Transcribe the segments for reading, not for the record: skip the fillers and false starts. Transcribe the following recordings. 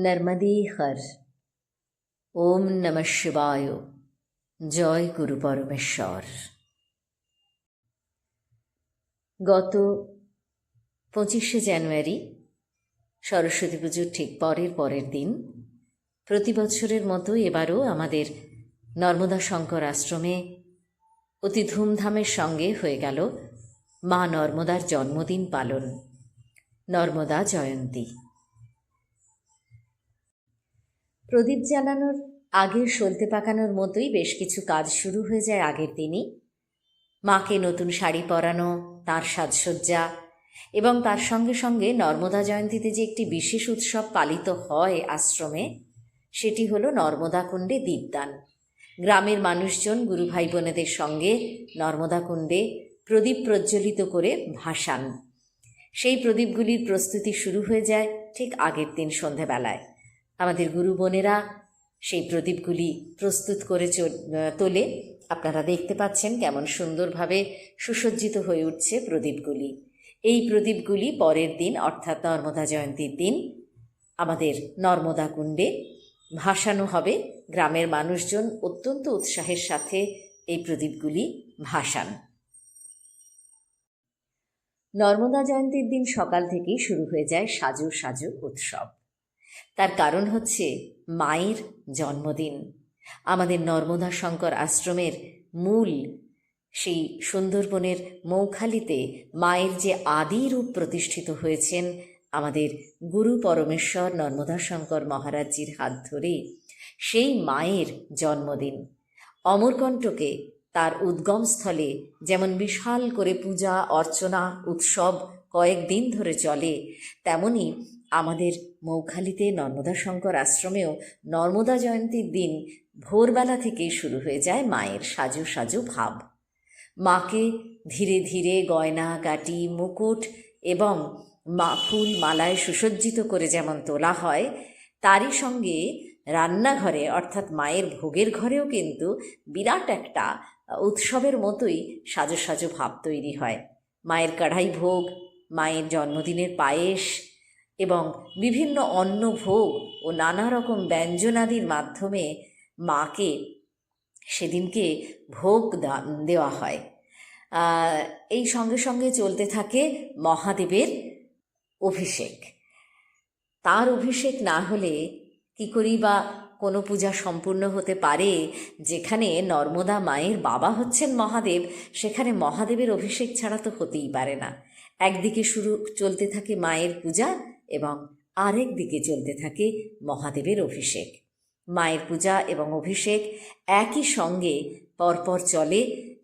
নর্মদে হর। ওম নমঃ শিবায়। জয় গুরু পরমেশ্বর। গত 25শে জানুয়ারি সরস্বতী পুজোর ঠিক পরের দিন প্রতি বছরের মতো এবারও আমাদের নর্মদা শঙ্কর আশ্রমে অতি ধুমধামের সঙ্গে হয়ে গেল মা নর্মদার জন্মদিন পালন, নর্মদা জয়ন্তী। প্রদীপ জ্বালানোর আগের সলতে পাকানোর মতোই বেশ কিছু কাজ শুরু হয়ে যায় আগের দিনই। মাকে নতুন শাড়ি পরানো, তার সাজসজ্জা এবং তার সঙ্গে সঙ্গে নর্মদা জয়ন্তীতে যে একটি বিশেষ উৎসব পালিত হয় আশ্রমে, সেটি হলো নর্মদা কুণ্ডে দীপদান। গ্রামের মানুষজন গুরু ভাই বোনেদের সঙ্গে নর্মদা কুণ্ডে প্রদীপ প্রজ্বলিত করে ভাসান। সেই প্রদীপগুলির প্রস্তুতি শুরু হয়ে যায় ঠিক আগের দিন সন্ধেবেলায়। আমাদের গুরু বোনেরা সেই প্রদীপগুলি প্রস্তুত করে তোলে। আপনারা দেখতে পাচ্ছেন কেমন সুন্দরভাবে সুসজ্জিত হয়ে উঠছে প্রদীপগুলি। এই প্রদীপগুলি পরের দিন অর্থাৎ নর্মদা জয়ন্তীর দিন আমাদের নর্মদা কুণ্ডে ভাসানো হবে। গ্রামের মানুষজন অত্যন্ত উৎসাহের সাথে এই প্রদীপগুলি ভাসান। নর্মদা জয়ন্তীর দিন সকাল থেকেই শুরু হয়ে যায় সাজু সাজু উৎসব। তার কারণ হচ্ছে মায়ের জন্মদিন। আমাদের নর্মদা শঙ্কর আশ্রমের মূল সেই সুন্দরবনের মৌখালিতে মায়ের যে আদি রূপ প্রতিষ্ঠিত হয়েছেন আমাদের গুরু পরমেশ্বর নর্মদা শঙ্কর মহারাজজির হাত ধরে, সেই মায়ের জন্মদিন। অমরকণ্টকে তার উদ্গমস্থলে যেমন বিশাল করে পূজা অর্চনা উৎসব কয়েকদিন ধরে চলে, তেমনি আমাদের মৌখালিতে নর্মদা শঙ্কর আশ্রমেও নর্মদা জয়ন্তীর দিন ভোরবেলা থেকেই শুরু হয়ে যায় মায়ের সাজু সাজু ভাব। মাকে ধীরে ধীরে গয়না গাটি মুকুট এবং ফুল মালায় সুসজ্জিত করে যেমন তোলা হয়, তারই সঙ্গে রান্নাঘরে অর্থাৎ মায়ের ভোগের ঘরেও কিন্তু বিরাট একটা উৎসবের মতোই সাজু সাজু ভাব তৈরি হয়। মায়ের কড়াই ভোগ, মায়ের জন্মদিনের পায়েস এবং বিভিন্ন অন্ন ভোগ ও নানা রকম ব্যঞ্জনাদির মাধ্যমে মাকে সেদিনকে ভোগ দেওয়া হয়। এই সঙ্গে সঙ্গে চলতে থাকে মহাদেবের অভিষেক। তার অভিষেক না হলে কী করেই বা কোনো পূজা সম্পূর্ণ হতে পারে? যেখানে নর্মদা মায়ের বাবা হচ্ছেন মহাদেব, সেখানে মহাদেবের অভিষেক ছাড়া তো হতেই পারে না। একদিকে চলতে থাকে মায়ের পূজা এবং আরেক দিকে চলতে থাকে মহাদেবের অভিষেক। মায়ের পূজা এবং অভিষেক একই সঙ্গে পরপর চলে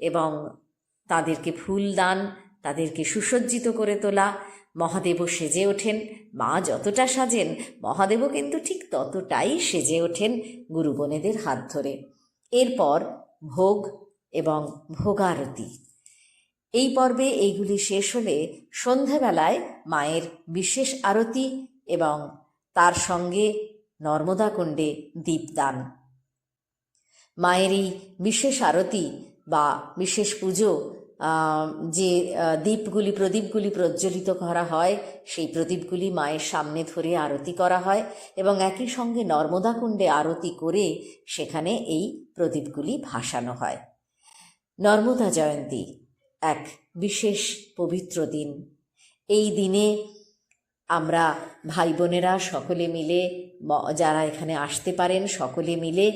এবং তাদেরকে ফুল দান, তাদেরকে সুসজ্জিত করে তোলা। মহাদেবও সেজে ওঠেন। মা যতটা সাজেন, মহাদেবও কিন্তু ঠিক ততটাই সেজে ওঠেন গুরুবনেদের হাত ধরে। এরপর ভোগ এবং ভোগারতি। এই পর্বে এইগুলি শেষ হলে সন্ধ্যাবেলায় মায়ের বিশেষ আরতি এবং তার সঙ্গে নর্মদা কুণ্ডে দীপদান। মায়ের এই বিশেষ আরতি বা বিশেষ পুজো, যে প্রদীপগুলি প্রজ্বলিত করা হয়, সেই প্রদীপগুলি মায়ের সামনে ধরে আরতি করা হয় এবং একই সঙ্গে নর্মদা কুণ্ডে আরতি করে সেখানে এই প্রদীপগুলি ভাসানো হয়। নর্মদা জয়ন্তী এক বিশেষ পবিত্র দিন। এই দিনে আমরা ভাই বোনেরা সকলে মিলে, যারা এখানে আসতে পারেন সকলে মিলে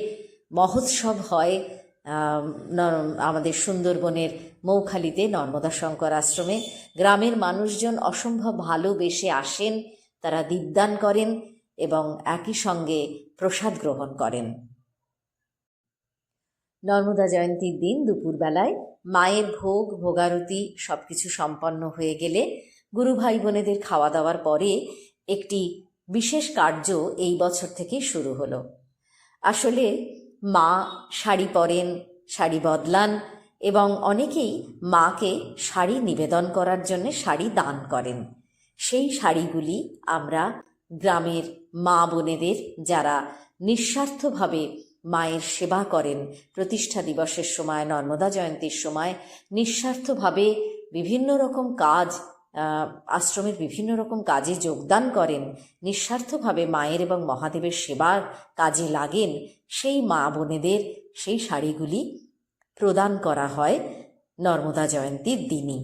মহোৎসব হয় আমাদের সুন্দরবনের মৌখালিতে নর্মদা শঙ্কর আশ্রমে। গ্রামের মানুষজন অসম্ভব ভালোবেসে আসেন, তারা দীপদান করেন এবং একই সঙ্গে প্রসাদ গ্রহণ করেন। নর্মদা জয়ন্তীর দিন দুপুরবেলায় মায়ের ভোগ ভোগারতি সব কিছু সম্পন্ন হয়ে গেলে গুরু ভাই বোনেদের খাওয়া দাওয়ার পরে একটি বিশেষ কার্য এই বছর থেকে শুরু হলো। আসলে মা শাড়ি পরেন, শাড়ি বদলান এবং অনেকেই মাকে শাড়ি নিবেদন করার জন্য শাড়ি দান করেন। সেই শাড়িগুলি আমরা গ্রামের মা বোনেদের, যারা নিঃস্বার্থভাবে মায়ের সেবা করেন, প্রতিষ্ঠা দিবসের সময়, নর্মদা জয়ন্তীর সময় নিঃস্বার্থভাবে বিভিন্ন রকম কাজ আশ্রমের বিভিন্ন রকম কাজে যোগদান করেন, নিঃস্বার্থভাবে মায়ের এবং মহাদেবের সেবার কাজে লাগেন, সেই মা বোনেদের সেই শাড়িগুলি প্রদান করা হয় নর্মদা জয়ন্তীর দিনই।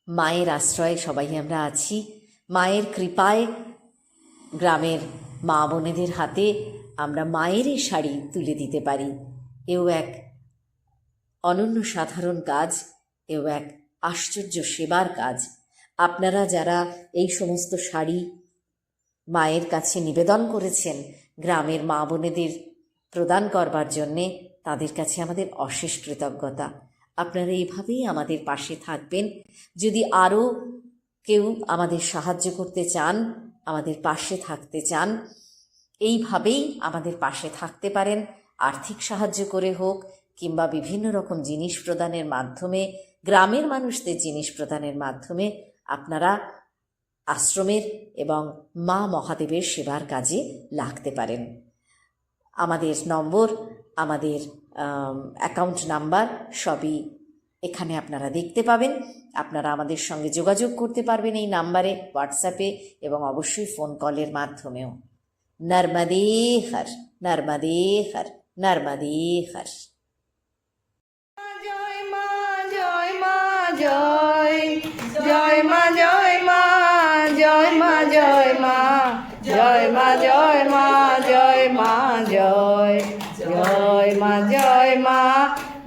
মায়ের আশ্রয়ে সবাই আমরা আছি। মায়ের কৃপায় গ্রামের মা বোনেদের হাতে আমরা মায়েরই শাড়ি তুলে দিতে পারি। এও এক অনন্য সাধারণ কাজ, এও এক আশ্চর্য সেবার কাজ। আপনারা যারা এই সমস্ত শাড়ি মায়ের কাছে নিবেদন করেছেন গ্রামের মা বোনেদের প্রদান করবার জন্যে, তাদের কাছে আমাদের অশেষ কৃতজ্ঞতা। আপনারা এইভাবেই আমাদের পাশে থাকবেন। যদি আরও কেউ আমাদের সাহায্য করতে চান, আমাদের পাশে থাকতে চান, এইভাবেই আমাদের পাশে থাকতে পারেন। আর্থিক সাহায্য করে হোক কিংবা বিভিন্ন রকম জিনিস প্রদানের মাধ্যমে, গ্রামের মানুষদের জিনিস প্রদানের মাধ্যমে আপনারা আশ্রমের এবং মা মহাদেবের সেবার কাজে লাগতে পারেন। আমাদের নম্বর, আমাদের অ্যাকাউন্ট নাম্বার সবই এখানে আপনারা দেখতে পাবেন। আপনারা আমাদের সঙ্গে যোগাযোগ করতে পারবেন এই নাম্বারে, হোয়াটসঅ্যাপে এবং অবশ্যই ফোন কলের মাধ্যমেও। নর্মদে হর, নর্মদে হর, নর্মদে হর। জয় মা, জয় মা, জয় জয় মা, জয় মা, জয় মা, জয় মা, জয় মা, জয় মা, জয় মা, জয় জয় মা, জয় মা,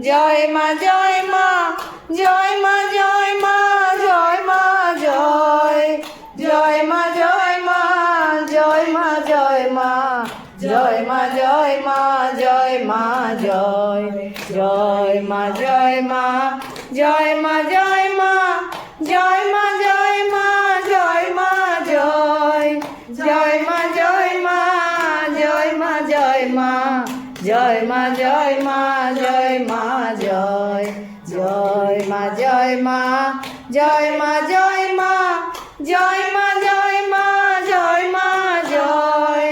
জয় মা, জয় মা, জয় মা, জয় মা, জয় মা, জয় জয় মা, জয় মা, জয় মা, জয় মা, জয় মা, জয় মা, জয় মা, জয় জয় মা, জয় মা, জয় মা, জয় মা, জয় মা, জয় মা, জয় মা, জয় জয় মা, জয় মা, জয় মা, জয় মা, জয় মা, জয় মা, জয় মা, জয় জয় মা, জয় মা, জয় মা, জয় মা, জয় মা, জয় মা, জয় মা, জয়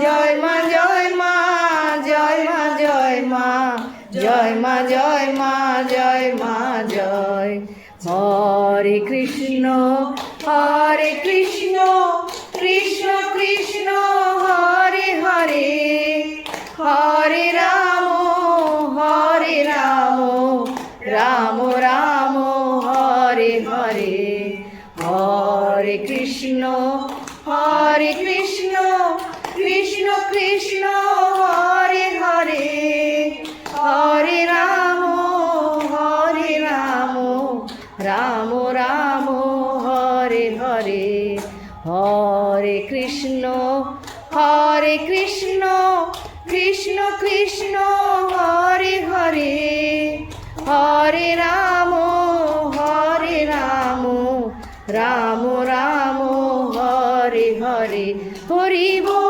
জয় মা, জয় মা, জয় মা, জয় মা, জয় মা, জয় মা, জয় মা, জয়। হরে কৃষ্ণ, হরে কৃষ্ণ, কৃষ্ণ কৃষ্ণ, হরে হরে, হরে রাম, হরে রাম, রাম রাম, হরে হরে। হরে কৃষ্ণ, হরে কৃষ্ণ, কৃষ্ণ কৃষ্ণ, হরে হরে, হরে রাম, হরে রাম, রাম রাম, হরে হরে। হরে কৃষ্ণ, হরে কৃষ্ণ, কৃষ্ণ কৃষ্ণ, হরে হরে, হরে রাম, হরে রাম, রাম রাম, হরে হরে। হরি বল।